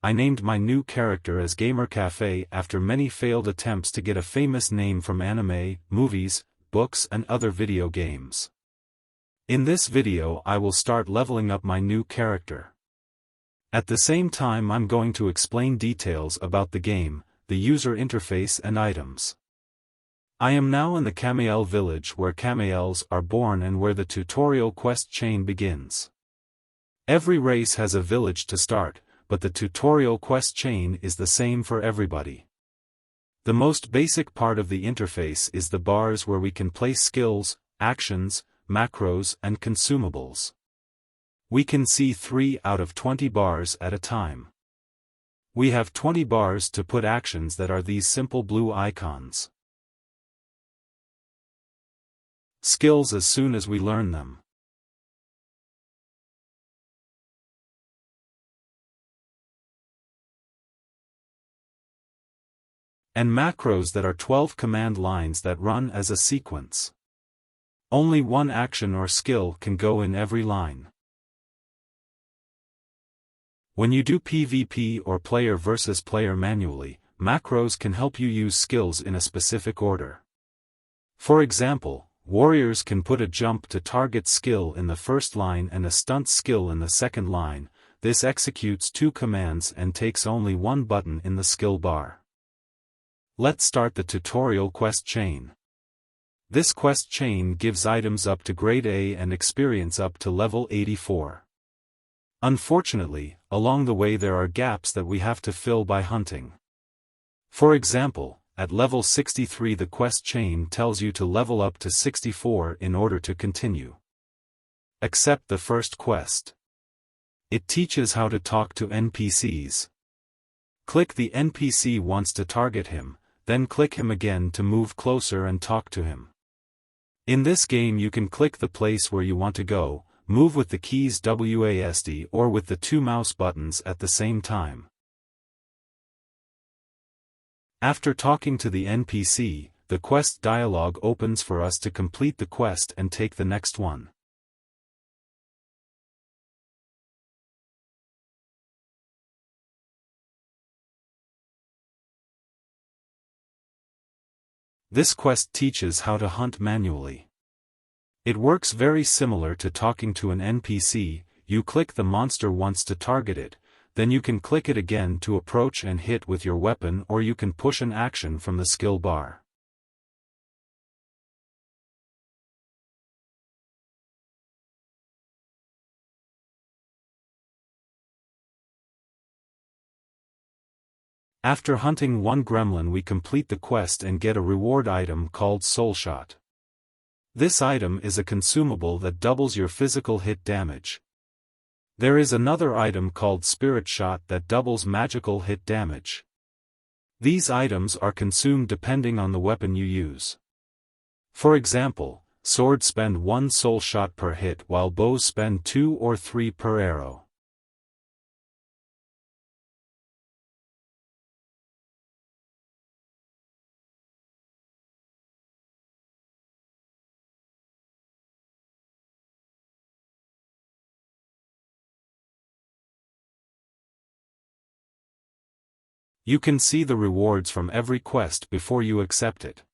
I named my new character as Gamer Cafe after many failed attempts to get a famous name from anime, movies, books and other video games. In this video I will start leveling up my new character. At the same time I'm going to explain details about the game, the user interface and items. I am now in the Camael village where Camaels are born and where the tutorial quest chain begins. Every race has a village to start, but the tutorial quest chain is the same for everybody. The most basic part of the interface is the bars where we can place skills, actions, macros and consumables. We can see 3 out of 20 bars at a time. We have 20 bars to put actions that are these simple blue icons. Skills as soon as we learn them. And macros that are 12 command lines that run as a sequence. Only one action or skill can go in every line. When you do PvP or player versus player manually, macros can help you use skills in a specific order. For example, warriors can put a jump to target skill in the first line and a stunt skill in the second line. This executes 2 commands and takes only 1 button in the skill bar. Let's start the tutorial quest chain. This quest chain gives items up to grade A and experience up to level 84. Unfortunately, along the way there are gaps that we have to fill by hunting. For example, at level 63 the quest chain tells you to level up to 64 in order to continue. Accept the first quest. It teaches how to talk to NPCs. Click the NPC once to target him, then click him again to move closer and talk to him. In this game you can click the place where you want to go, move with the keys WASD or with the 2 mouse buttons at the same time. After talking to the NPC, the quest dialog opens for us to complete the quest and take the next one. This quest teaches how to hunt manually. It works very similar to talking to an NPC. You click the monster once to target it, then you can click it again to approach and hit with your weapon, or you can push an action from the skill bar. After hunting 1 gremlin we complete the quest and get a reward item called Soul Shot. This item is a consumable that doubles your physical hit damage. There is another item called Spirit Shot that doubles magical hit damage. These items are consumed depending on the weapon you use. For example, swords spend 1 soul shot per hit while bows spend 2 or 3 per arrow. You can see the rewards from every quest before you accept it.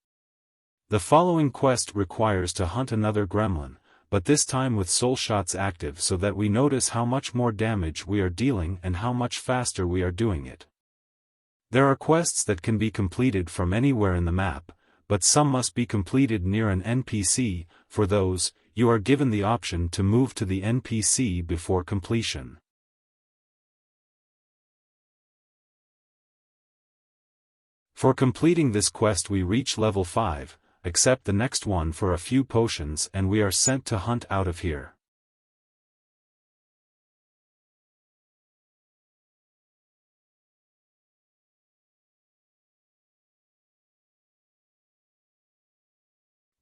The following quest requires to hunt another gremlin, but this time with soul shots active so that we notice how much more damage we are dealing and how much faster we are doing it. There are quests that can be completed from anywhere in the map, but some must be completed near an NPC. For those, you are given the option to move to the NPC before completion. For completing this quest we reach level 5, accept the next one for a few potions and we are sent to hunt out of here.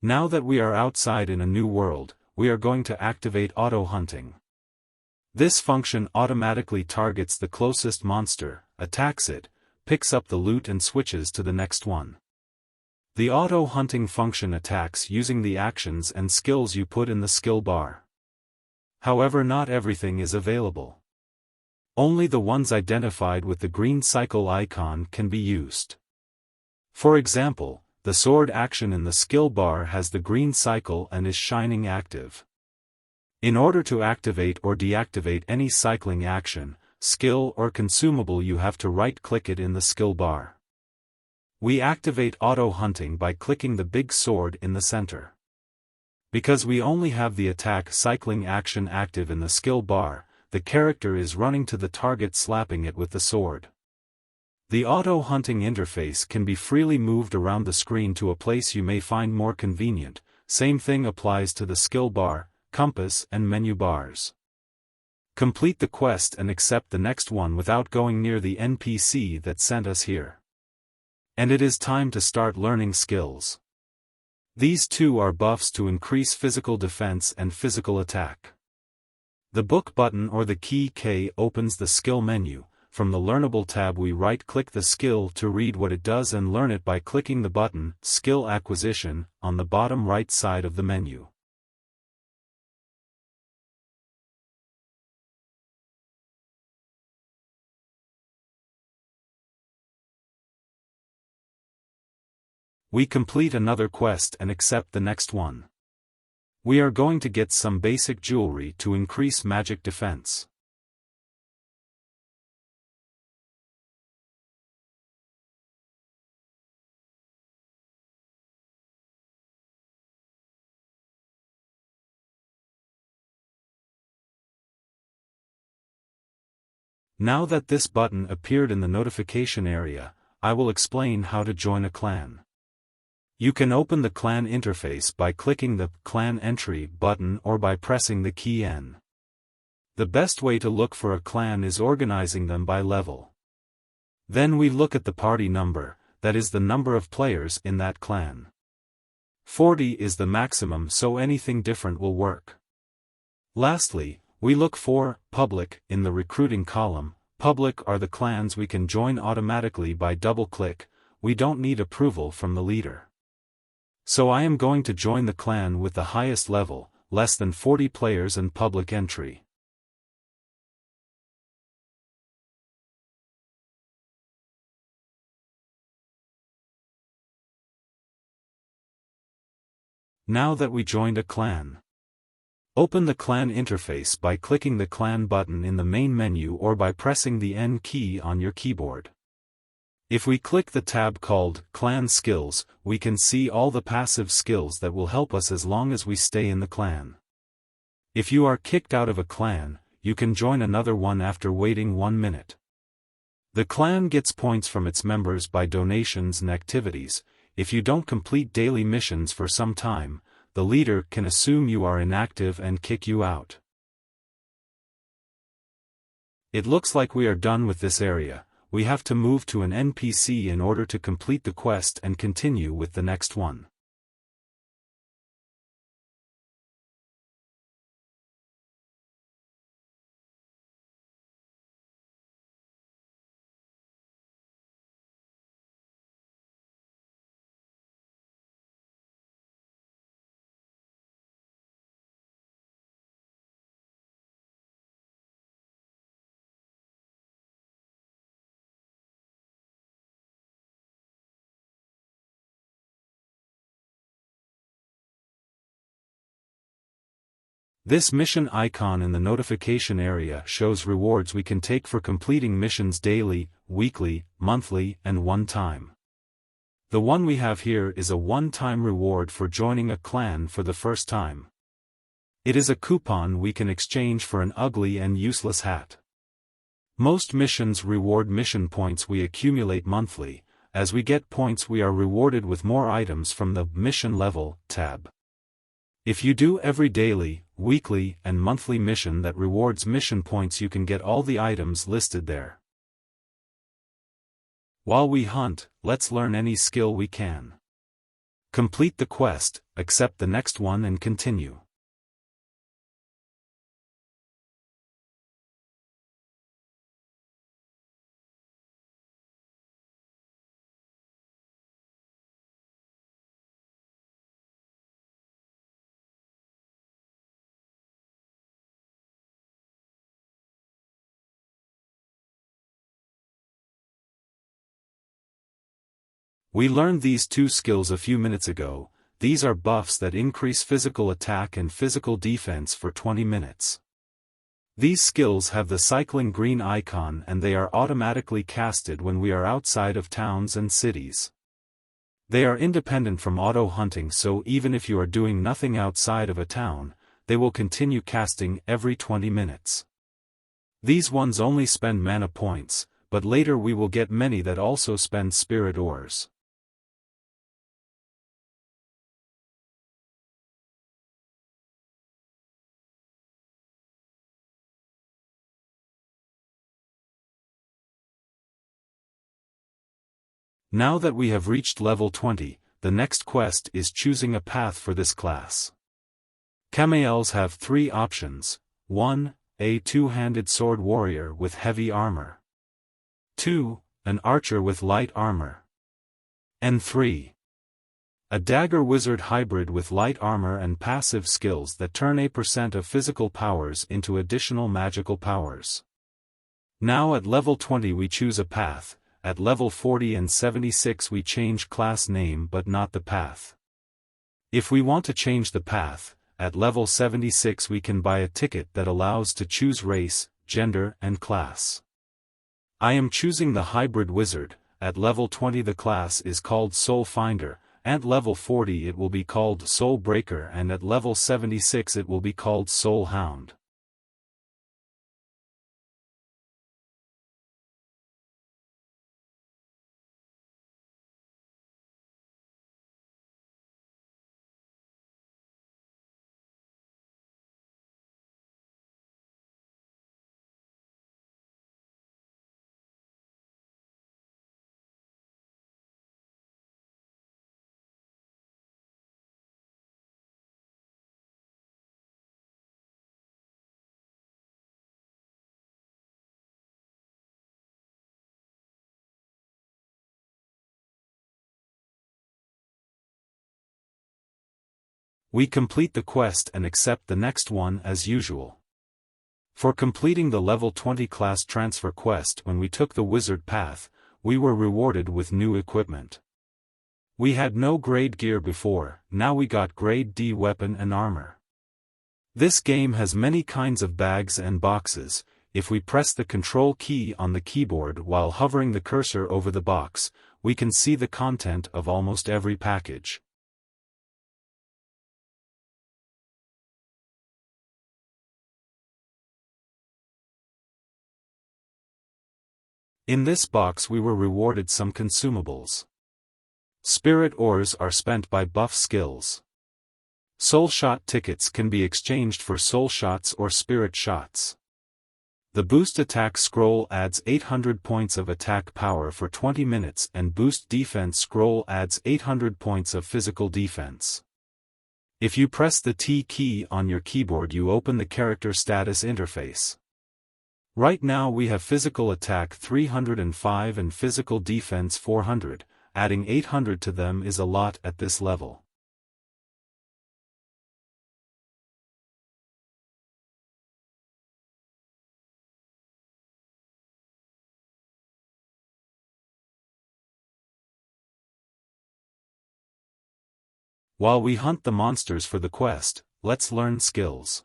Now that we are outside in a new world, we are going to activate auto hunting. This function automatically targets the closest monster, attacks it, picks up the loot and switches to the next one. The auto-hunting function attacks using the actions and skills you put in the skill bar. However, not everything is available. Only the ones identified with the green cycle icon can be used. For example, the sword action in the skill bar has the green cycle and is shining active. In order to activate or deactivate any cycling action, skill or consumable, you have to right-click it in the skill bar. We activate auto hunting by clicking the big sword in the center. Because we only have the attack cycling action active in the skill bar, the character is running to the target slapping it with the sword. The auto hunting interface can be freely moved around the screen to a place you may find more convenient. Same thing applies to the skill bar, compass and menu bars. Complete the quest and accept the next one without going near the NPC that sent us here. And it is time to start learning skills. These two are buffs to increase physical defense and physical attack. The book button or the key K opens the skill menu. From the Learnable tab we right-click the skill to read what it does and learn it by clicking the button, Skill Acquisition, on the bottom right side of the menu. We complete another quest and accept the next one. We are going to get some basic jewelry to increase magic defense. Now that this button appeared in the notification area, I will explain how to join a clan. You can open the clan interface by clicking the Clan Entry button or by pressing the key N. The best way to look for a clan is organizing them by level. Then we look at the party number, that is the number of players in that clan. 40 is the maximum, so anything different will work. Lastly, we look for Public in the recruiting column. Public are the clans we can join automatically by double-click. We don't need approval from the leader. So I am going to join the clan with the highest level, less than 40 players and public entry. Now that we joined a clan, open the clan interface by clicking the clan button in the main menu or by pressing the N key on your keyboard. If we click the tab called Clan Skills, we can see all the passive skills that will help us as long as we stay in the clan. If you are kicked out of a clan, you can join another one after waiting 1 minute. The clan gets points from its members by donations and activities. If you don't complete daily missions for some time, the leader can assume you are inactive and kick you out. It looks like we are done with this area. We have to move to an NPC in order to complete the quest and continue with the next one. This mission icon in the notification area shows rewards we can take for completing missions daily, weekly, monthly, and one time. The one we have here is a one-time reward for joining a clan for the first time. It is a coupon we can exchange for an ugly and useless hat. Most missions reward mission points we accumulate monthly. As we get points, we are rewarded with more items from the Mission Level tab. If you do every daily, weekly, and monthly mission that rewards mission points, you can get all the items listed there. While we hunt, let's learn any skill we can. Complete the quest, accept the next one and continue. We learned these two skills a few minutes ago. These are buffs that increase physical attack and physical defense for 20 minutes. These skills have the cycling green icon and they are automatically casted when we are outside of towns and cities. They are independent from auto-hunting, so even if you are doing nothing outside of a town, they will continue casting every 20 minutes. These ones only spend mana points, but later we will get many that also spend spirit ores. Now that we have reached level 20, the next quest is choosing a path for this class. Camaels have 3 options. 1. A two-handed sword warrior with heavy armor. 2. An archer with light armor. And 3. A dagger wizard hybrid with light armor and passive skills that turn 8% of physical powers into additional magical powers. Now at level 20 we choose a path. At level 40 and 76 we change class name but not the path. If we want to change the path, at level 76 we can buy a ticket that allows to choose race, gender and class. I am choosing the hybrid wizard. At level 20 the class is called Soul Finder, at level 40 it will be called Soul Breaker, and at level 76 it will be called Soul Hound. We complete the quest and accept the next one as usual. For completing the level 20 class transfer quest when we took the wizard path, we were rewarded with new equipment. We had no grade gear before, now we got grade D weapon and armor. This game has many kinds of bags and boxes. If we press the control key on the keyboard while hovering the cursor over the box, we can see the content of almost every package. In this box we were rewarded some consumables. Spirit ores are spent by buff skills. Soul shot tickets can be exchanged for soul shots or spirit shots. The boost attack scroll adds 800 points of attack power for 20 minutes and boost defense scroll adds 800 points of physical defense. If you press the T key on your keyboard you open the character status interface. Right now we have physical attack 305 and physical defense 400, adding 800 to them is a lot at this level. While we hunt the monsters for the quest, let's learn skills.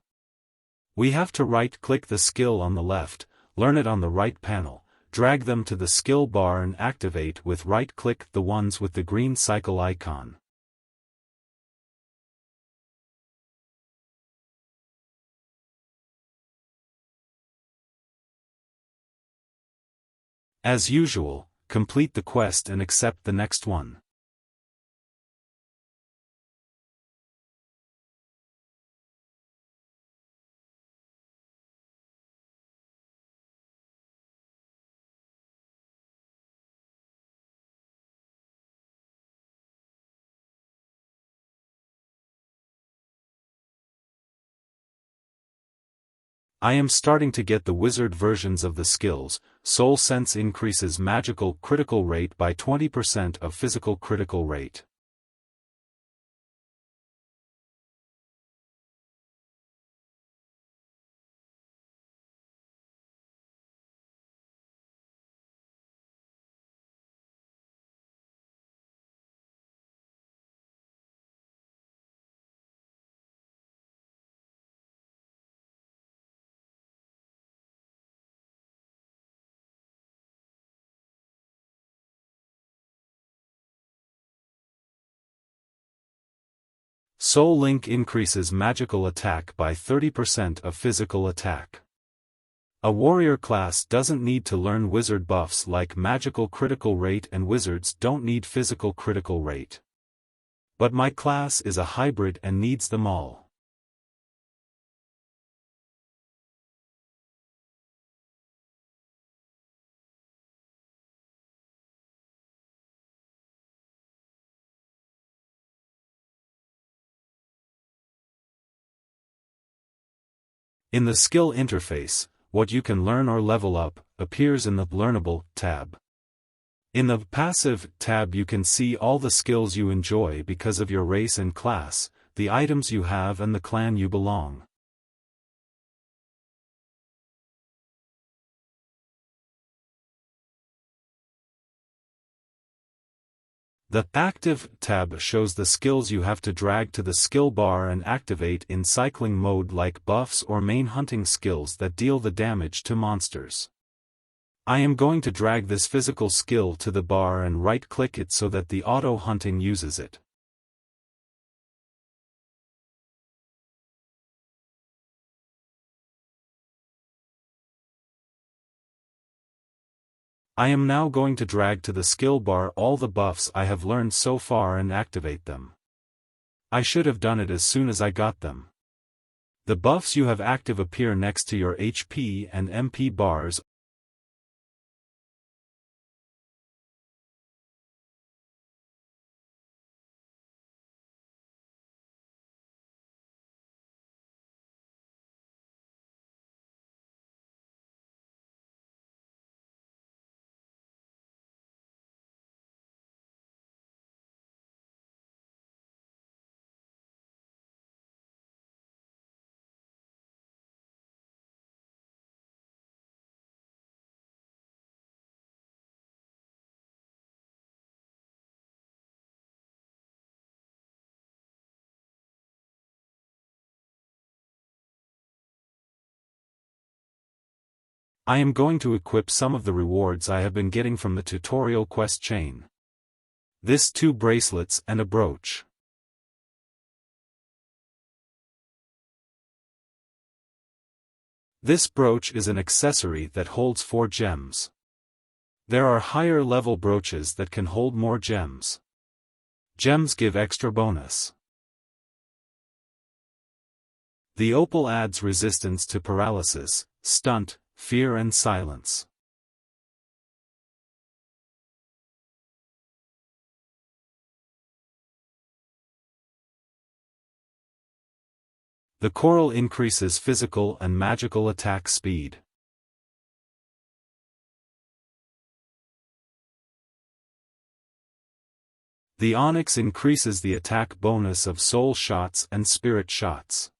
We have to right-click the skill on the left, learn it on the right panel, drag them to the skill bar and activate with right-click the ones with the green cycle icon. As usual, complete the quest and accept the next one. I am starting to get the wizard versions of the skills. Soul Sense increases magical critical rate by 20% of physical critical rate. Soul Link increases magical attack by 30% of physical attack. A warrior class doesn't need to learn wizard buffs like magical critical rate, and wizards don't need physical critical rate. But my class is a hybrid and needs them all. In the skill interface, what you can learn or level up appears in the Learnable tab. In the Passive tab you can see all the skills you enjoy because of your race and class, the items you have and the clan you belong. The Active tab shows the skills you have to drag to the skill bar and activate in cycling mode, like buffs or main hunting skills that deal the damage to monsters. I am going to drag this physical skill to the bar and right-click it so that the auto-hunting uses it. I am now going to drag to the skill bar all the buffs I have learned so far and activate them. I should have done it as soon as I got them. The buffs you have active appear next to your HP and MP bars. I am going to equip some of the rewards I have been getting from the tutorial quest chain. This 2 bracelets and a brooch. This brooch is an accessory that holds 4 gems. There are higher level brooches that can hold more gems. Gems give extra bonus. The opal adds resistance to paralysis, stunt, fear and silence. The coral increases physical and magical attack speed. The onyx increases the attack bonus of soul shots and spirit shots.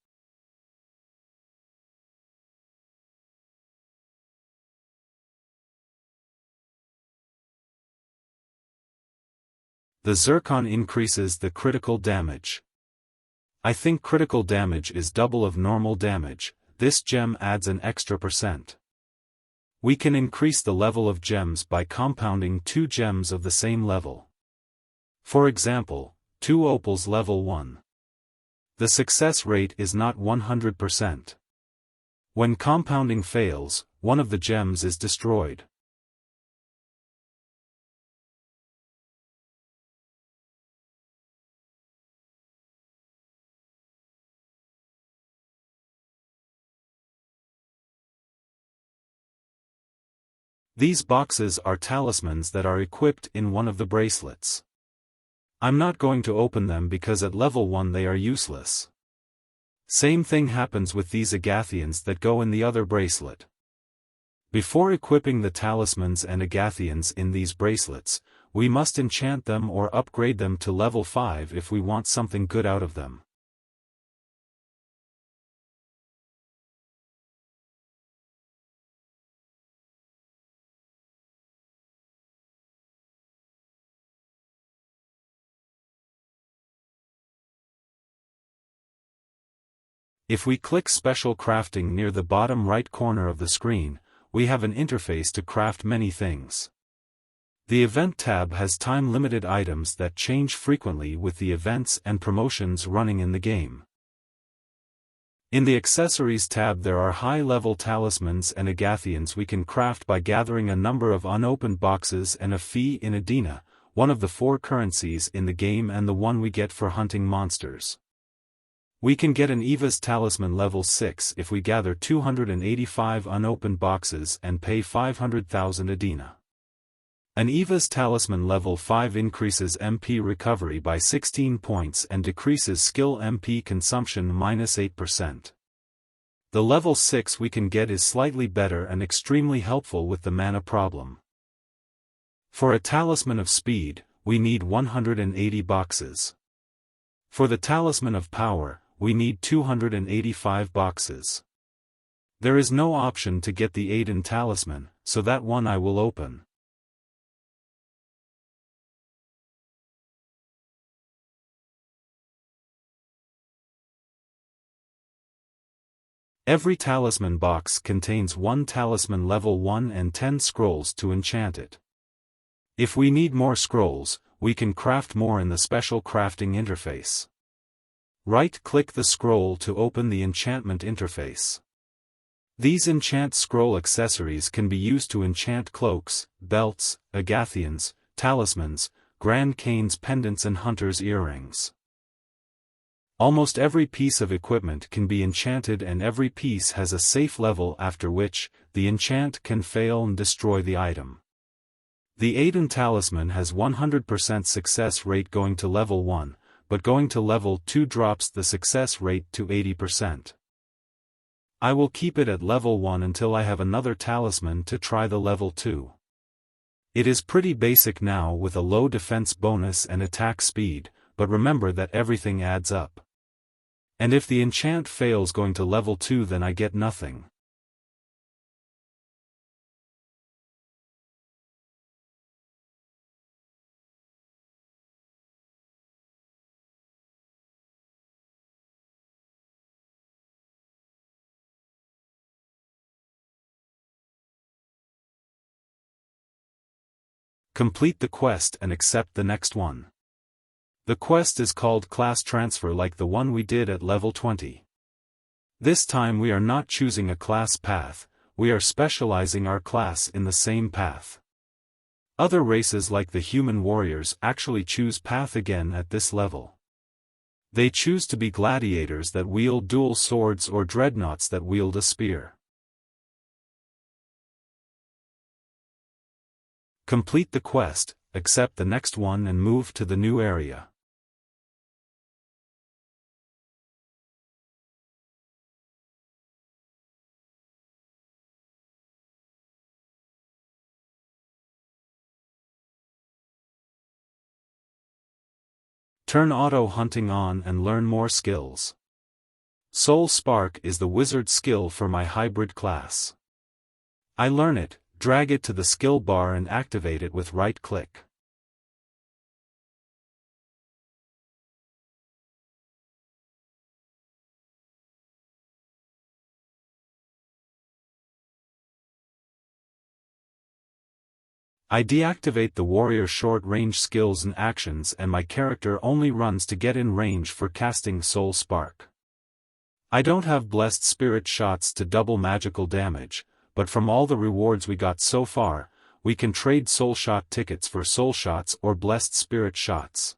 The zircon increases the critical damage. I think critical damage is double of normal damage. This gem adds an extra %. We can increase the level of gems by compounding 2 gems of the same level. For example, 2 opals level 1. The success rate is not 100%. When compounding fails, one of the gems is destroyed. These boxes are talismans that are equipped in one of the bracelets. I'm not going to open them because at level 1 they are useless. Same thing happens with these Agathians that go in the other bracelet. Before equipping the talismans and Agathians in these bracelets, we must enchant them or upgrade them to level 5 if we want something good out of them. If we click Special Crafting near the bottom right corner of the screen, we have an interface to craft many things. The Event tab has time-limited items that change frequently with the events and promotions running in the game. In the Accessories tab there are high-level talismans and agathians we can craft by gathering a number of unopened boxes and a fee in Aden, one of the 4 currencies in the game and the one we get for hunting monsters. We can get an Eva's Talisman level 6 if we gather 285 unopened boxes and pay 500,000 Aden. An Eva's Talisman level 5 increases MP recovery by 16 points and decreases skill MP consumption -8%. The level 6 we can get is slightly better and extremely helpful with the mana problem. For a Talisman of Speed, we need 180 boxes. For the Talisman of Power, we need 285 boxes. There is no option to get the Aden Talisman, so that one I will open. Every talisman box contains 1 talisman level 1 and 10 scrolls to enchant it. If we need more scrolls, we can craft more in the special crafting interface. Right-click the scroll to open the enchantment interface. These enchant scroll accessories can be used to enchant cloaks, belts, agathians, talismans, grand canes pendants and hunter's earrings. Almost every piece of equipment can be enchanted and every piece has a safe level after which, the enchant can fail and destroy the item. The Aden Talisman has 100% success rate going to level 1, but going to level 2 drops the success rate to 80%. I will keep it at level 1 until I have another talisman to try the level 2. It is pretty basic now with a low defense bonus and attack speed, but remember that everything adds up. And if the enchant fails going to level 2 then I get nothing. Complete the quest and accept the next one. The quest is called Class Transfer like the one we did at level 20. This time we are not choosing a class path, we are specializing our class in the same path. Other races like the human warriors actually choose path again at this level. They choose to be gladiators that wield dual swords or dreadnoughts that wield a spear. Complete the quest, accept the next one and move to the new area. Turn auto hunting on and learn more skills. Soul Spark is the wizard skill for my hybrid class. I learn it, drag it to the skill bar and activate it with right click. I deactivate the warrior short-range skills and actions and my character only runs to get in range for casting Soul Spark. I don't have blessed spirit shots to double magical damage, but from all the rewards we got so far, we can trade soul shot tickets for soul shots or blessed spirit shots.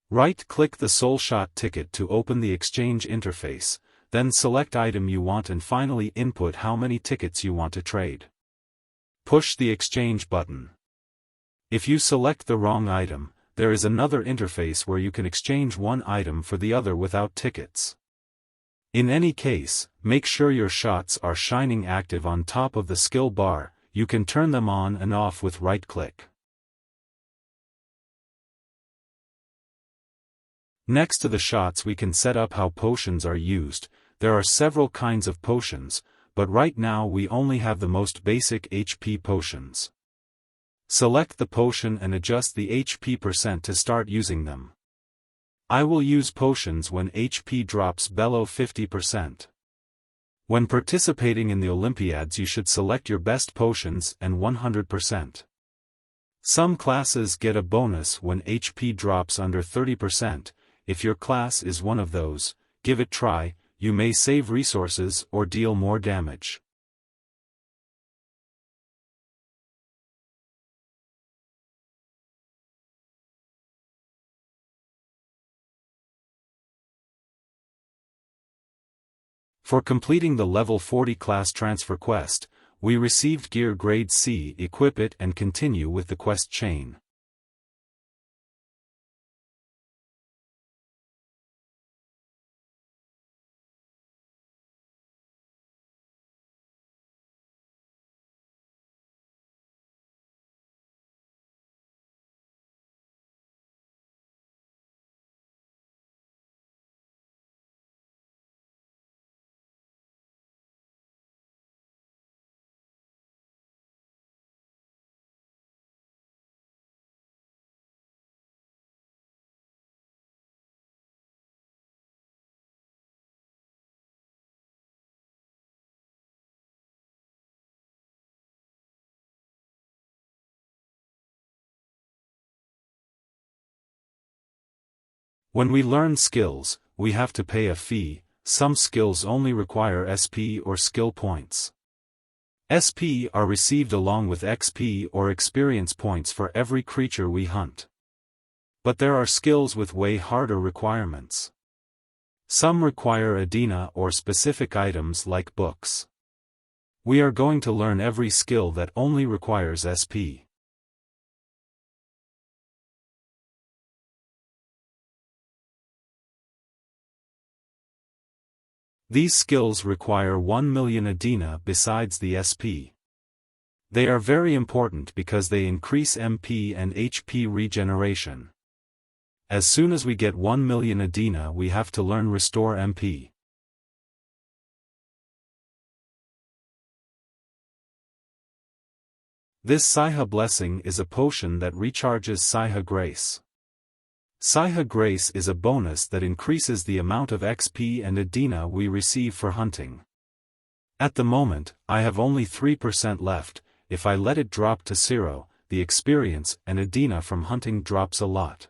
Right-click the soul shot ticket to open the exchange interface, then select item you want and finally input how many tickets you want to trade. Push the exchange button. If you select the wrong item, there is another interface where you can exchange one item for the other without tickets. In any case, make sure your shots are shining active on top of the skill bar, you can turn them on and off with right-click. Next to the shots we can set up how potions are used. There are several kinds of potions, but right now we only have the most basic HP potions. Select the potion and adjust the HP % to start using them. I will use potions when HP drops below 50%. When participating in the Olympiads, you should select your best potions and 100%. Some classes get a bonus when HP drops under 30%. If your class is one of those, give it a try. You may save resources or deal more damage. For completing the level 40 class transfer quest, we received gear grade C. Equip it and continue with the quest chain. When we learn skills, we have to pay a fee. Some skills only require SP or skill points. SP are received along with XP or experience points for every creature we hunt. But there are skills with way harder requirements. Some require Adena or specific items like books. We are going to learn every skill that only requires SP. These skills require 1 million Adena besides the SP. They are very important because they increase MP and HP regeneration. As soon as we get 1 million Adena, we have to learn Restore MP. This Saiha Blessing is a potion that recharges Saiha Grace. Saiha Grace is a bonus that increases the amount of XP and Adena we receive for hunting. At the moment, I have only 3% left. If I let it drop to 0, the experience and Adena from hunting drops a lot.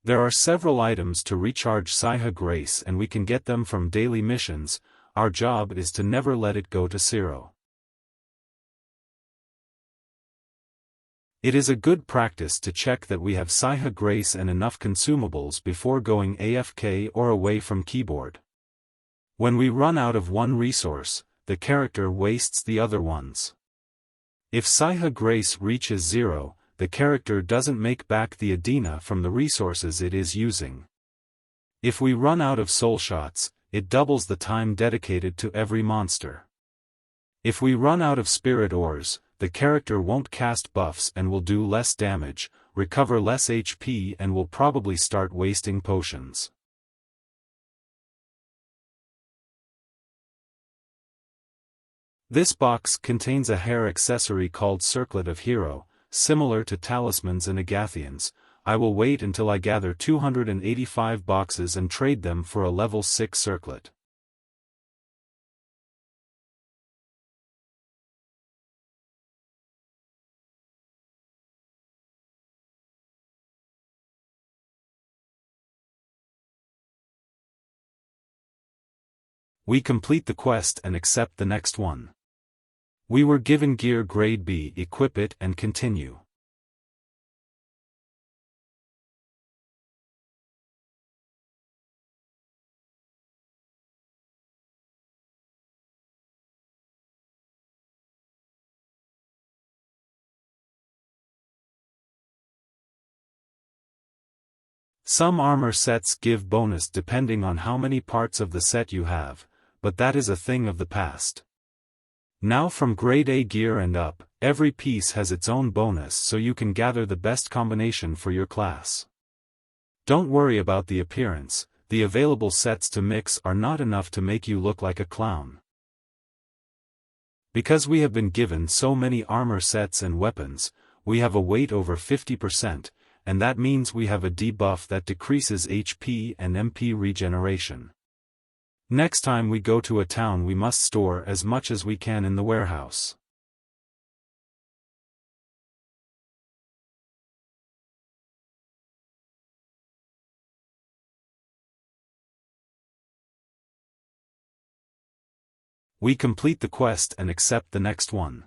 There are several items to recharge Saiha Grace and we can get them from daily missions. Our job is to never let it go to 0. It is a good practice to check that we have Saiha Grace and enough consumables before going AFK or away from keyboard. When we run out of one resource, the character wastes the other ones. If Saiha Grace reaches 0, the character doesn't make back the Adena from the resources it is using. If we run out of soul shots, it doubles the time dedicated to every monster. If we run out of spirit ores, the character won't cast buffs and will do less damage, recover less HP and will probably start wasting potions. This box contains a hair accessory called Circlet of Hero, similar to talismans and Agathians. I will wait until I gather 285 boxes and trade them for a level 6 circlet. We complete the quest and accept the next one. We were given gear grade B. Equip it and continue. Some armor sets give bonus depending on how many parts of the set you have, but that is a thing of the past. Now from grade A gear and up, every piece has its own bonus so you can gather the best combination for your class. Don't worry about the appearance, the available sets to mix are not enough to make you look like a clown. Because we have been given so many armor sets and weapons, we have a weight over 50%, and that means we have a debuff that decreases HP and MP regeneration. Next time we go to a town we must store as much as we can in the warehouse. We complete the quest and accept the next one.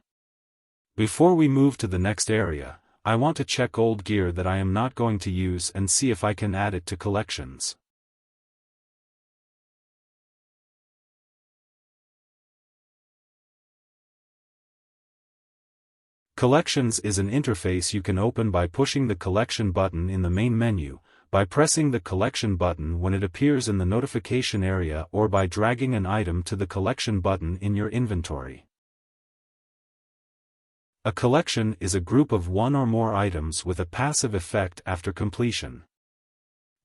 Before we move to the next area, I want to check old gear that I am not going to use and see if I can add it to collections. Collections is an interface you can open by pushing the collection button in the main menu, by pressing the collection button when it appears in the notification area, or by dragging an item to the collection button in your inventory. A collection is a group of one or more items with a passive effect after completion.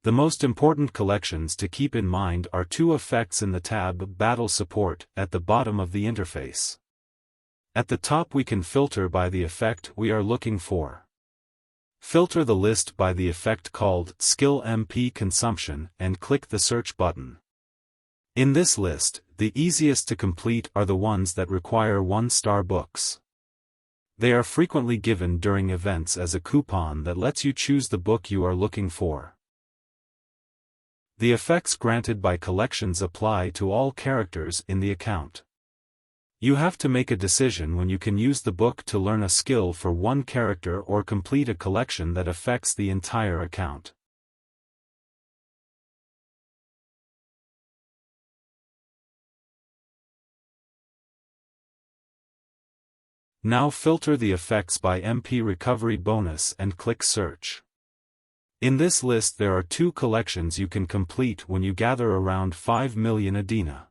The most important collections to keep in mind are two effects in the tab Battle Support at the bottom of the interface. At the top we can filter by the effect we are looking for. Filter the list by the effect called Skill MP Consumption and click the search button. In this list, the easiest to complete are the ones that require 1-star books. They are frequently given during events as a coupon that lets you choose the book you are looking for. The effects granted by collections apply to all characters in the account. You have to make a decision when you can use the book to learn a skill for one character or complete a collection that affects the entire account. Now filter the effects by MP Recovery Bonus and click Search. In this list there are two collections you can complete when you gather around 5 million Adena.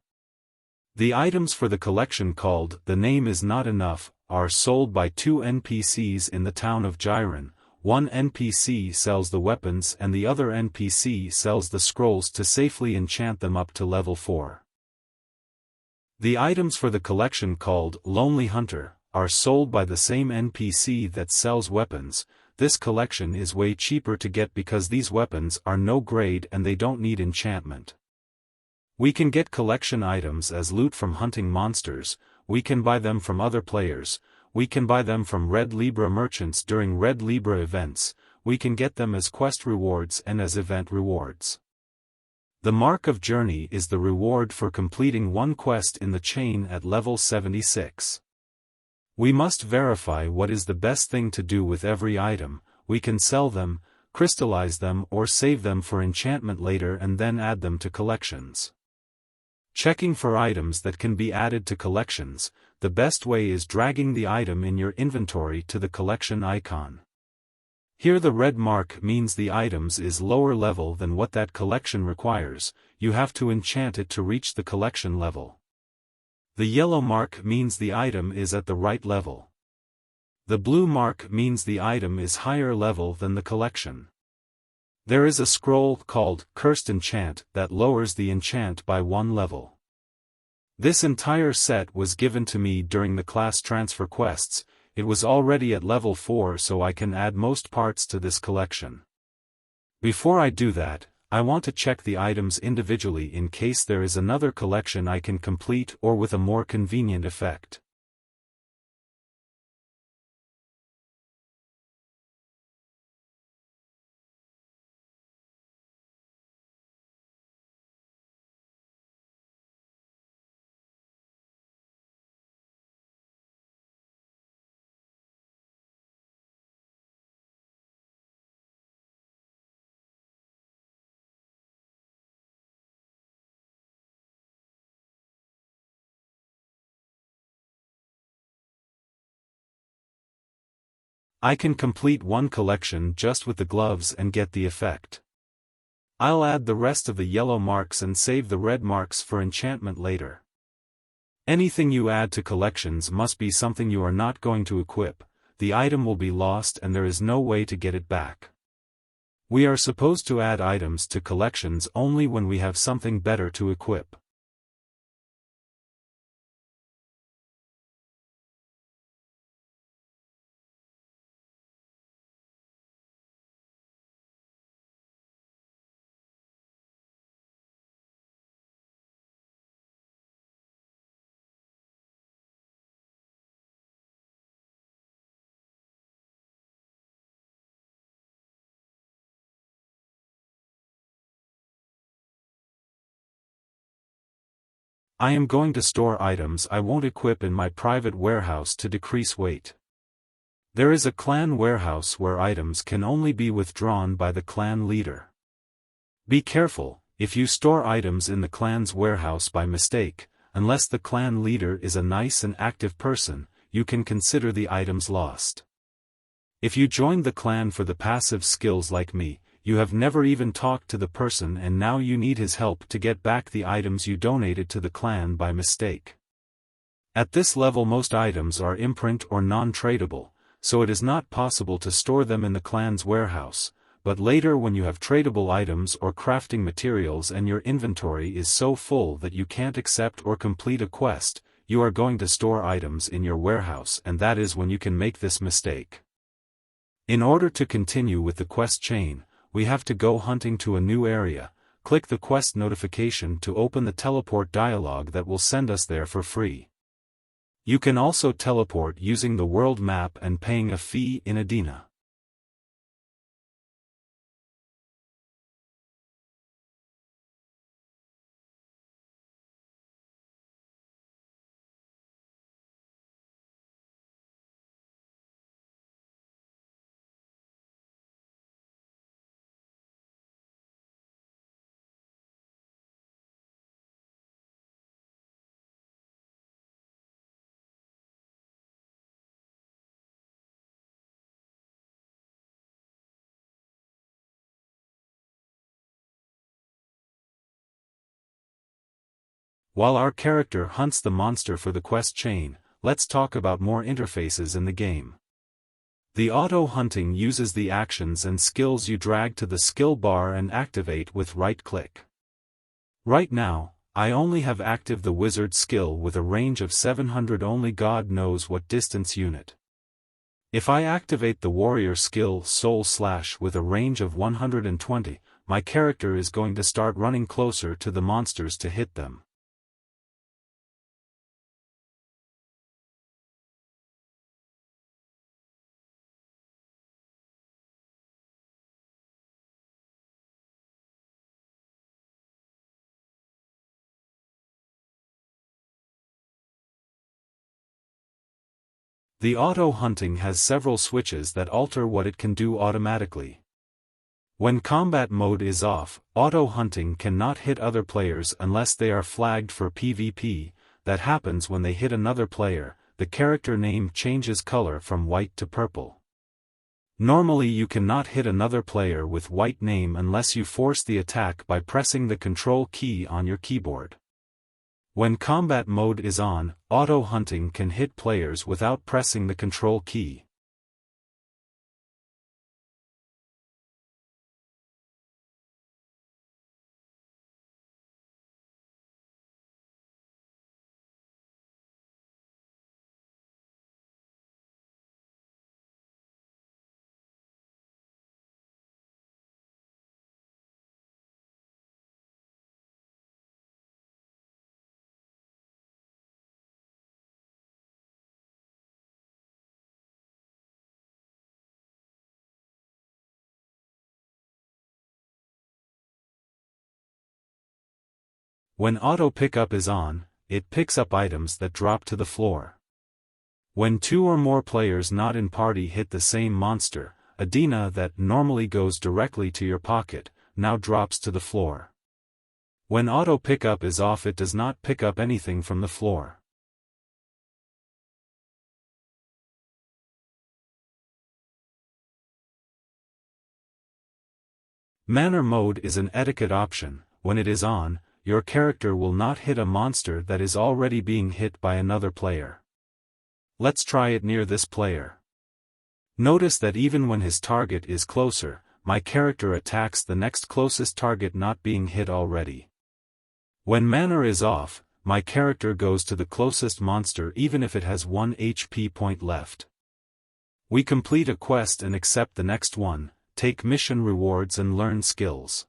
The items for the collection called The Name Is Not Enough are sold by two NPCs in the town of Jiren. One NPC sells the weapons and the other NPC sells the scrolls to safely enchant them up to level 4. The items for the collection called Lonely Hunter are sold by the same NPC that sells weapons. This collection is way cheaper to get because these weapons are no grade and they don't need enchantment. We can get collection items as loot from hunting monsters, we can buy them from other players, we can buy them from Red Libra merchants during Red Libra events, we can get them as quest rewards and as event rewards. The Mark of Journey is the reward for completing one quest in the chain at level 76. We must verify what is the best thing to do with every item. We can sell them, crystallize them or save them for enchantment later and then add them to collections. Checking for items that can be added to collections, the best way is dragging the item in your inventory to the collection icon. Here the red mark means the items is lower level than what that collection requires, you have to enchant it to reach the collection level. The yellow mark means the item is at the right level. The blue mark means the item is higher level than the collection. There is a scroll called Cursed Enchant that lowers the enchant by 1 level. This entire set was given to me during the class transfer quests. It was already at level 4 so I can add most parts to this collection. Before I do that, I want to check the items individually in case there is another collection I can complete or with a more convenient effect. I can complete one collection just with the gloves and get the effect. I'll add the rest of the yellow marks and save the red marks for enchantment later. Anything you add to collections must be something you are not going to equip, the item will be lost and there is no way to get it back. We are supposed to add items to collections only when we have something better to equip. I am going to store items I won't equip in my private warehouse to decrease weight. There is a clan warehouse where items can only be withdrawn by the clan leader. Be careful, if you store items in the clan's warehouse by mistake, unless the clan leader is a nice and active person, you can consider the items lost. If you joined the clan for the passive skills like me, you have never even talked to the person and now you need his help to get back the items you donated to the clan by mistake. At this level most items are imprint or non-tradable, so it is not possible to store them in the clan's warehouse, but later when you have tradable items or crafting materials and your inventory is so full that you can't accept or complete a quest, you are going to store items in your warehouse and that is when you can make this mistake. In order to continue with the quest chain, we have to go hunting to a new area. Click the quest notification to open the teleport dialog that will send us there for free. You can also teleport using the world map and paying a fee in Aden. While our character hunts the monster for the quest chain, let's talk about more interfaces in the game. The auto-hunting uses the actions and skills you drag to the skill bar and activate with right-click. Right now, I only have active the wizard skill with a range of 700 only God knows what distance unit. If I activate the warrior skill soul slash with a range of 120, my character is going to start running closer to the monsters to hit them. The auto-hunting has several switches that alter what it can do automatically. When combat mode is off, auto-hunting cannot hit other players unless they are flagged for PvP. That happens when they hit another player, the character name changes color from white to purple. Normally you cannot hit another player with white name unless you force the attack by pressing the control key on your keyboard. When combat mode is on, auto-hunting can hit players without pressing the control key. When auto pickup is on, it picks up items that drop to the floor. When two or more players not in party hit the same monster, Aden that normally goes directly to your pocket, now drops to the floor. When auto pickup is off it does not pick up anything from the floor. Manner mode is an etiquette option. When it is on, your character will not hit a monster that is already being hit by another player. Let's try it near this player. Notice that even when his target is closer, my character attacks the next closest target not being hit already. When manner is off, my character goes to the closest monster even if it has 1 HP point left. We complete a quest and accept the next one, take mission rewards and learn skills.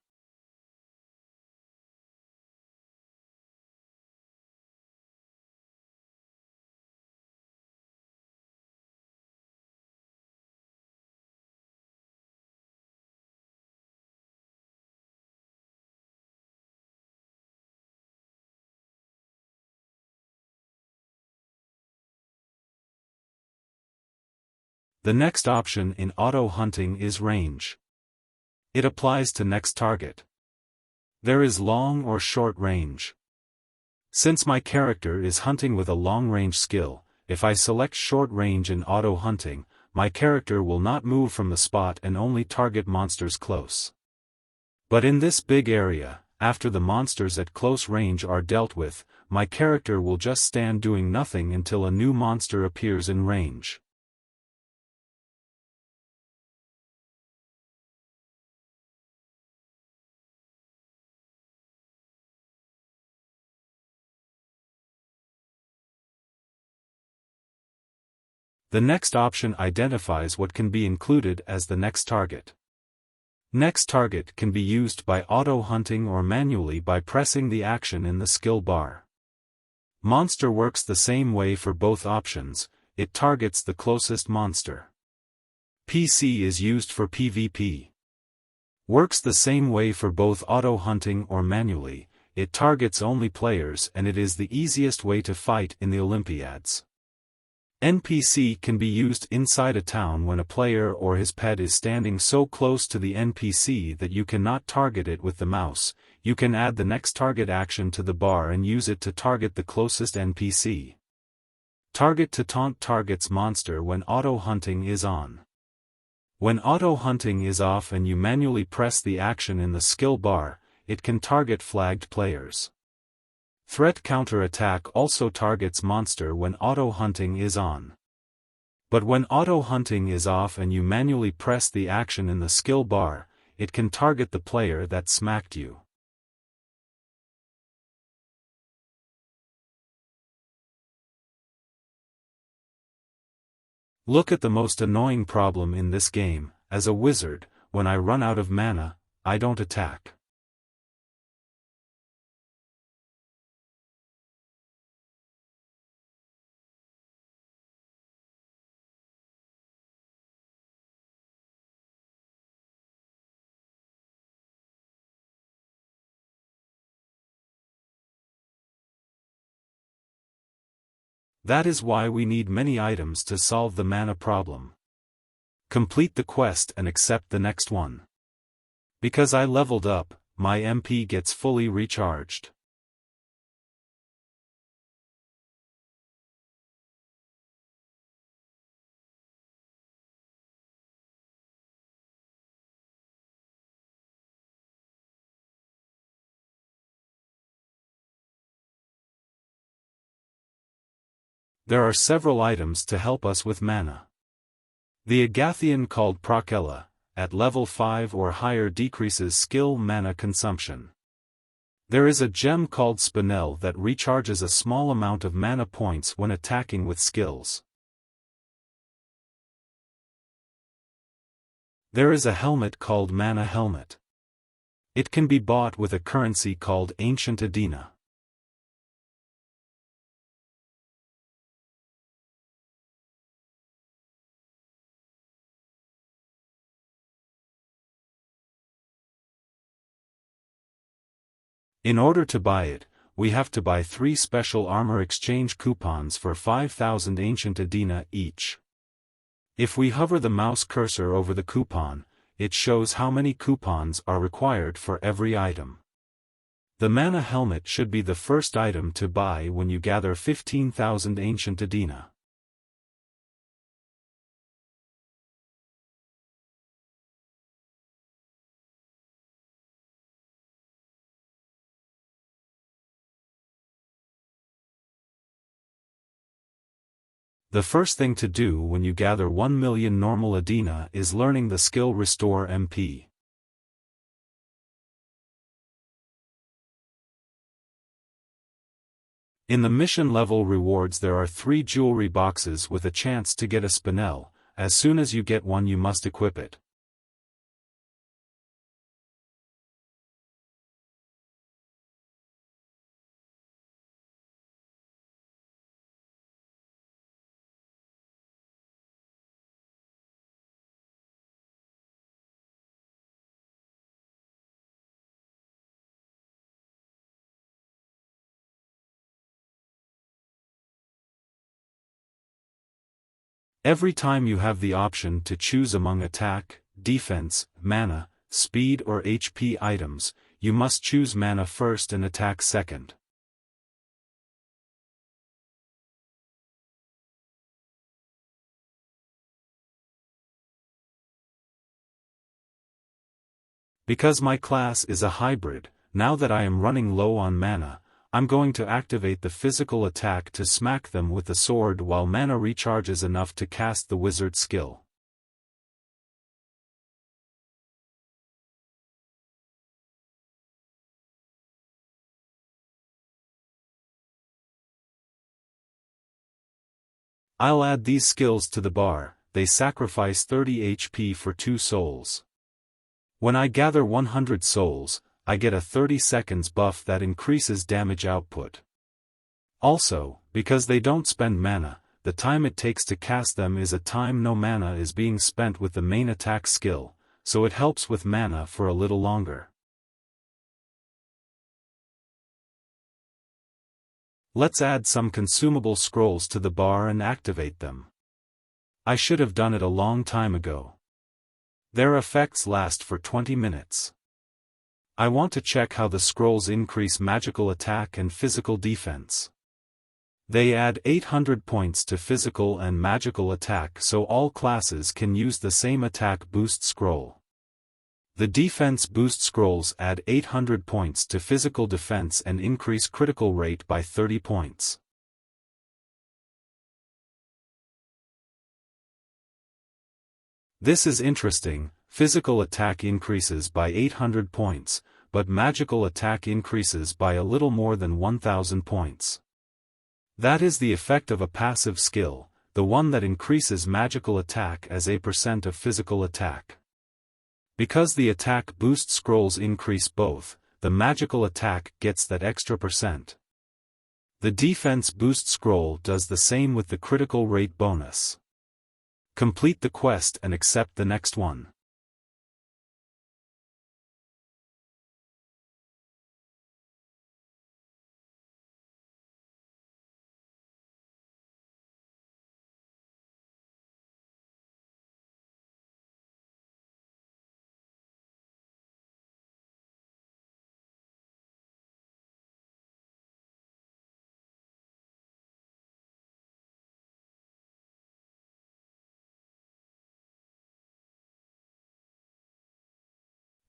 The next option in auto hunting is range. It applies to next target. There is long or short range. Since my character is hunting with a long-range skill, if I select short range in auto hunting, my character will not move from the spot and only target monsters close. But in this big area, after the monsters at close range are dealt with, my character will just stand doing nothing until a new monster appears in range. The next option identifies what can be included as the next target. Next target can be used by auto-hunting or manually by pressing the action in the skill bar. Monster works the same way for both options, it targets the closest monster. PC is used for PvP. Works the same way for both auto-hunting or manually, it targets only players and it is the easiest way to fight in the Olympiads. NPC can be used inside a town when a player or his pet is standing so close to the NPC that you cannot target it with the mouse. You can add the next target action to the bar and use it to target the closest NPC. Target to taunt targets monster when auto-hunting is on. When auto-hunting is off and you manually press the action in the skill bar, it can target flagged players. Threat counter-attack also targets monster when auto-hunting is on. But when auto-hunting is off and you manually press the action in the skill bar, it can target the player that smacked you. Look at the most annoying problem in this game. As a wizard, when I run out of mana, I don't attack. That is why we need many items to solve the mana problem. Complete the quest and accept the next one. Because I leveled up, my MP gets fully recharged. There are several items to help us with mana. The Agathian called Prakella, at level 5 or higher decreases skill mana consumption. There is a gem called Spinel that recharges a small amount of mana points when attacking with skills. There is a helmet called Mana Helmet. It can be bought with a currency called Ancient Adena. In order to buy it, we have to buy 3 special armor exchange coupons for 5,000 Ancient Adena each. If we hover the mouse cursor over the coupon, it shows how many coupons are required for every item. The Mana Helmet should be the first item to buy when you gather 15,000 Ancient Adena. The first thing to do when you gather 1 million normal Adena is learning the skill Restore MP. In the mission level rewards there are 3 jewelry boxes with a chance to get a Spinel. As soon as you get one you must equip it. Every time you have the option to choose among attack, defense, mana, speed or HP items, you must choose mana first and attack second. Because my class is a hybrid, now that I am running low on mana, I'm going to activate the physical attack to smack them with the sword while mana recharges enough to cast the wizard skill. I'll add these skills to the bar. They sacrifice 30 HP for 2 souls. When I gather 100 souls, I get a 30 seconds buff that increases damage output. Also, because they don't spend mana, the time it takes to cast them is a time no mana is being spent with the main attack skill, so it helps with mana for a little longer. Let's add some consumable scrolls to the bar and activate them. I should have done it a long time ago. Their effects last for 20 minutes. I want to check how the scrolls increase magical attack and physical defense. They add 800 points to physical and magical attack so all classes can use the same attack boost scroll. The defense boost scrolls add 800 points to physical defense and increase critical rate by 30 points. This is interesting. Physical attack increases by 800 points, but magical attack increases by a little more than 1000 points. That is the effect of a passive skill, the one that increases magical attack as a % of physical attack. Because the attack boost scrolls increase both, the magical attack gets that extra %. The defense boost scroll does the same with the critical rate bonus. Complete the quest and accept the next one.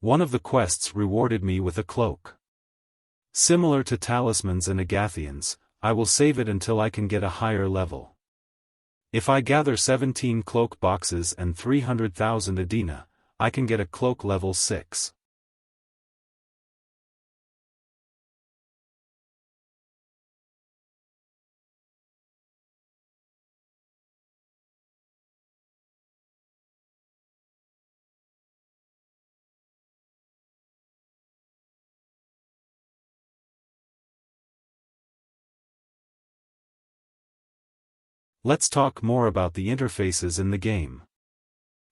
One of the quests rewarded me with a cloak. Similar to talismans and Agathians, I will save it until I can get a higher level. If I gather 17 cloak boxes and 300,000 Adena, I can get a cloak level 6. Let's talk more about the interfaces in the game.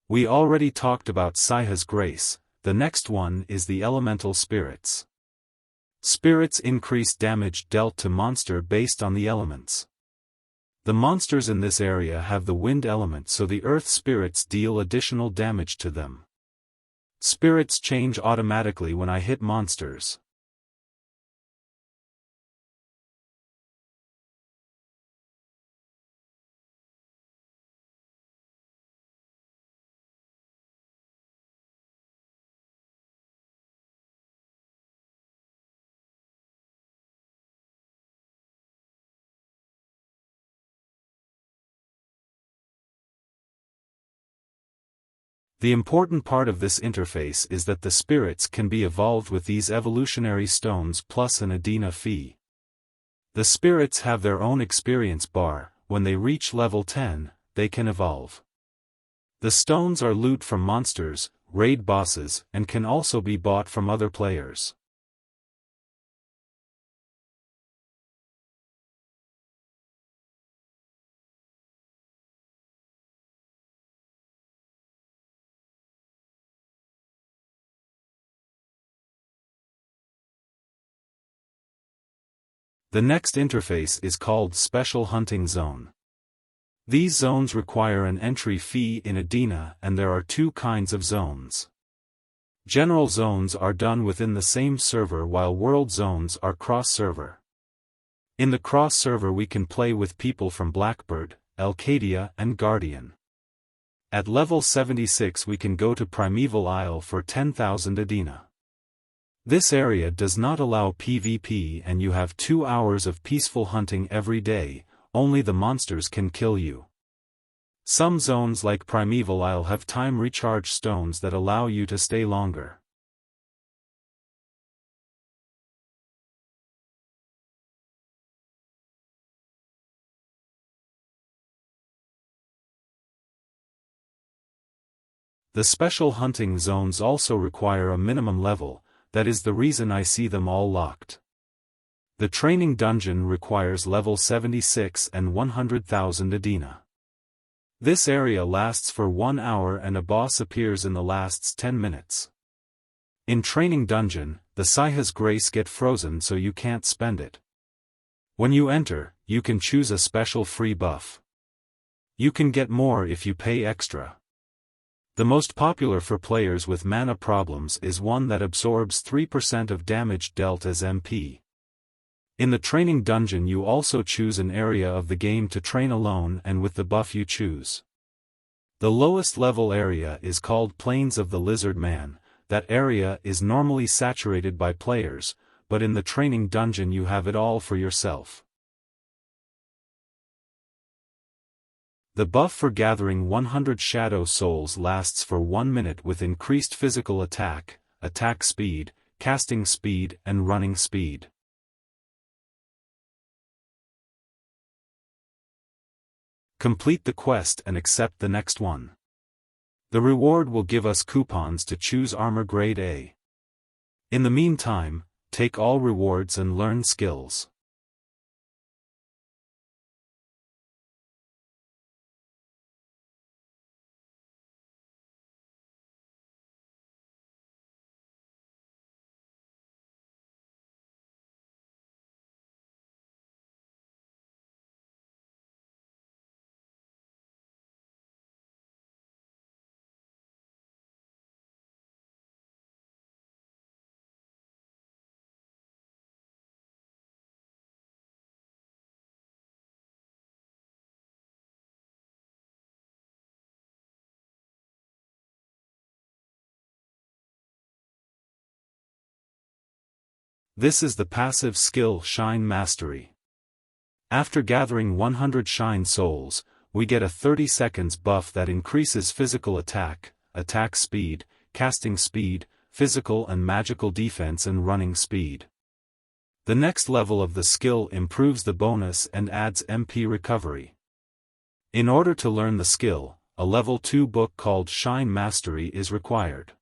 We already talked about Saiha's Grace, the next one is the Elemental Spirits. Spirits increase damage dealt to monster based on the elements. The monsters in this area have the wind element, so the earth spirits deal additional damage to them. Spirits change automatically when I hit monsters. The important part of this interface is that the spirits can be evolved with these evolutionary stones plus an Adena fee. The spirits have their own experience bar. When they reach level 10, they can evolve. The stones are loot from monsters, raid bosses, and can also be bought from other players. The next interface is called Special Hunting Zone. These zones require an entry fee in Aden, and there are two kinds of zones. General zones are done within the same server while world zones are cross-server. In the cross-server we can play with people from Blackbird, Alcadia and Guardian. At level 76 we can go to Primeval Isle for 10,000 Aden. This area does not allow PvP and you have 2 hours of peaceful hunting every day, only the monsters can kill you. Some zones like Primeval Isle have time recharge stones that allow you to stay longer. The special hunting zones also require a minimum level, that is the reason I see them all locked. The training dungeon requires level 76 and 100,000 Aden. This area lasts for 1 hour and a boss appears in the last 10 minutes. In training dungeon, the Saiha's grace get frozen so you can't spend it. When you enter, you can choose a special free buff. You can get more if you pay extra. The most popular for players with mana problems is one that absorbs 3% of damage dealt as MP. In the training dungeon you also choose an area of the game to train alone and with the buff you choose. The lowest level area is called Plains of the Lizard Man. That area is normally saturated by players, but in the training dungeon you have it all for yourself. The buff for gathering 100 Shadow Souls lasts for 1 minute with increased physical attack, attack speed, casting speed and running speed. Complete the quest and accept the next one. The reward will give us coupons to choose armor grade A. In the meantime, take all rewards and learn skills. This is the passive skill Shine Mastery. After gathering 100 Shine Souls, we get a 30 seconds buff that increases physical attack, attack speed, casting speed, physical and magical defense and running speed. The next level of the skill improves the bonus and adds MP recovery. In order to learn the skill, a level 2 book called Shine Mastery is required.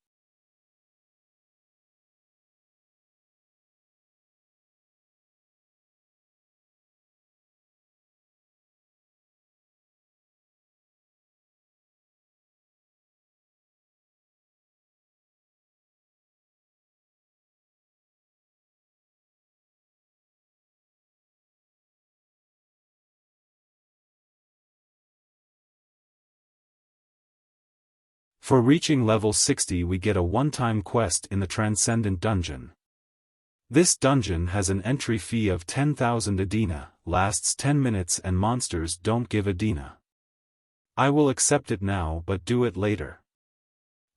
For reaching level 60 we get a one-time quest in the Transcendent Dungeon. This dungeon has an entry fee of 10,000 Aden, lasts 10 minutes and monsters don't give Aden. I will accept it now but do it later.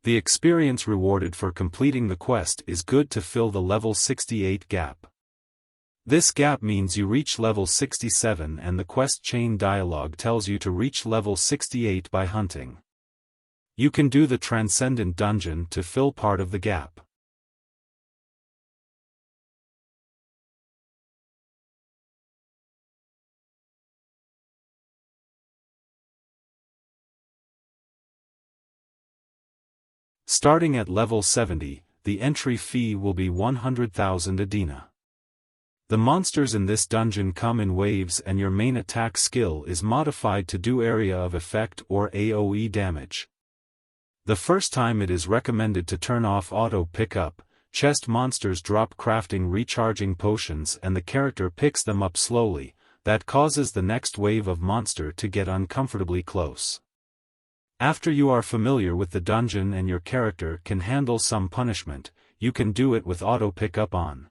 The experience rewarded for completing the quest is good to fill the level 68 gap. This gap means you reach level 67 and the quest chain dialogue tells you to reach level 68 by hunting. You can do the Transcendent Dungeon to fill part of the gap. Starting at level 70, the entry fee will be 100,000 Aden. The monsters in this dungeon come in waves and your main attack skill is modified to do area of effect or AoE damage. The first time it is recommended to turn off auto pickup. Chest monsters drop crafting recharging potions and the character picks them up slowly, that causes the next wave of monster to get uncomfortably close. After you are familiar with the dungeon and your character can handle some punishment, you can do it with auto pickup on.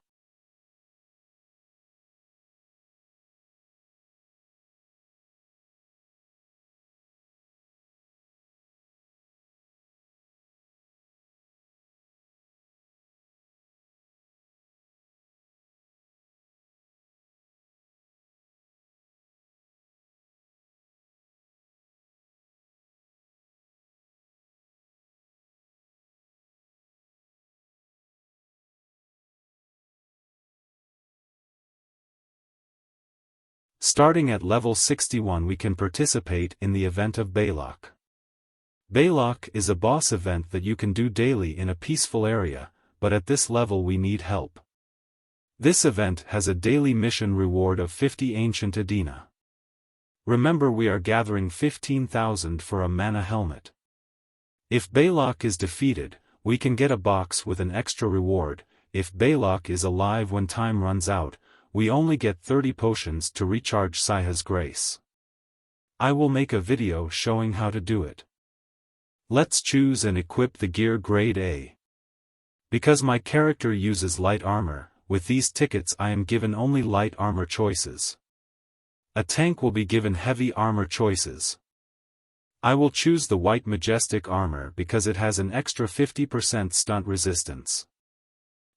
Starting at level 61 we can participate in the event of Baylock. Baylock is a boss event that you can do daily in a peaceful area, but at this level we need help. This event has a daily mission reward of 50 ancient Adena. Remember we are gathering 15,000 for a mana helmet. If Baylock is defeated, we can get a box with an extra reward. If Baylock is alive when time runs out, we only get 30 potions to recharge Saiha's Grace. I will make a video showing how to do it. Let's choose and equip the gear grade A. Because my character uses light armor, with these tickets I am given only light armor choices. A tank will be given heavy armor choices. I will choose the white majestic armor because it has an extra 50% stunt resistance.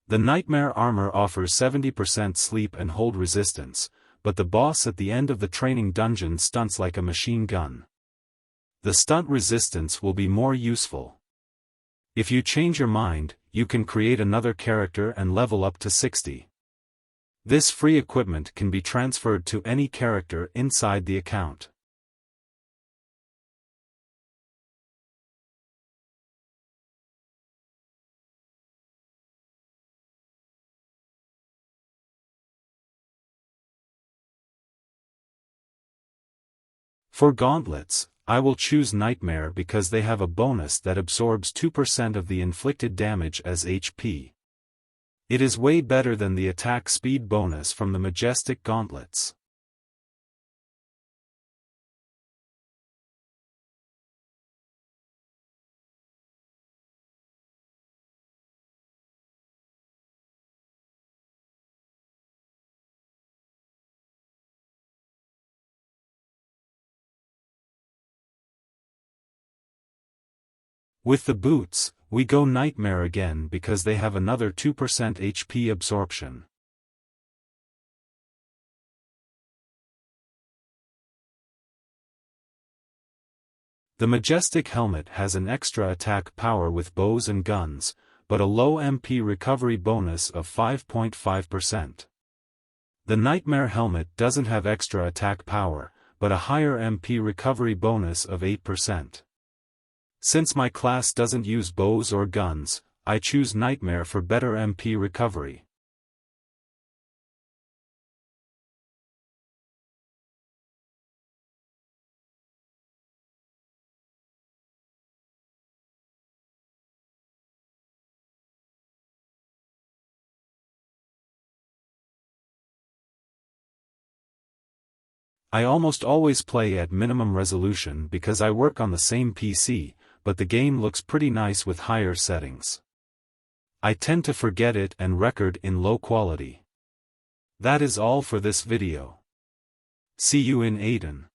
The Nightmare armor offers 70% sleep and hold resistance, but the boss at the end of the training dungeon stunts like a machine gun. The stunt resistance will be more useful. If you change your mind, you can create another character and level up to 60. This free equipment can be transferred to any character inside the account. For gauntlets, I will choose Nightmare because they have a bonus that absorbs 2% of the inflicted damage as HP. It is way better than the attack speed bonus from the Majestic gauntlets. With the boots, we go Nightmare again because they have another 2% HP absorption. The Majestic helmet has an extra attack power with bows and guns, but a low MP recovery bonus of 5.5%. The Nightmare helmet doesn't have extra attack power, but a higher MP recovery bonus of 8%. Since my class doesn't use bows or guns, I choose Nightmare for better MP recovery. I almost always play at minimum resolution because I work on the same PC, but the game looks pretty nice with higher settings. I tend to forget it and record in low quality. That is all for this video. See you in Aden.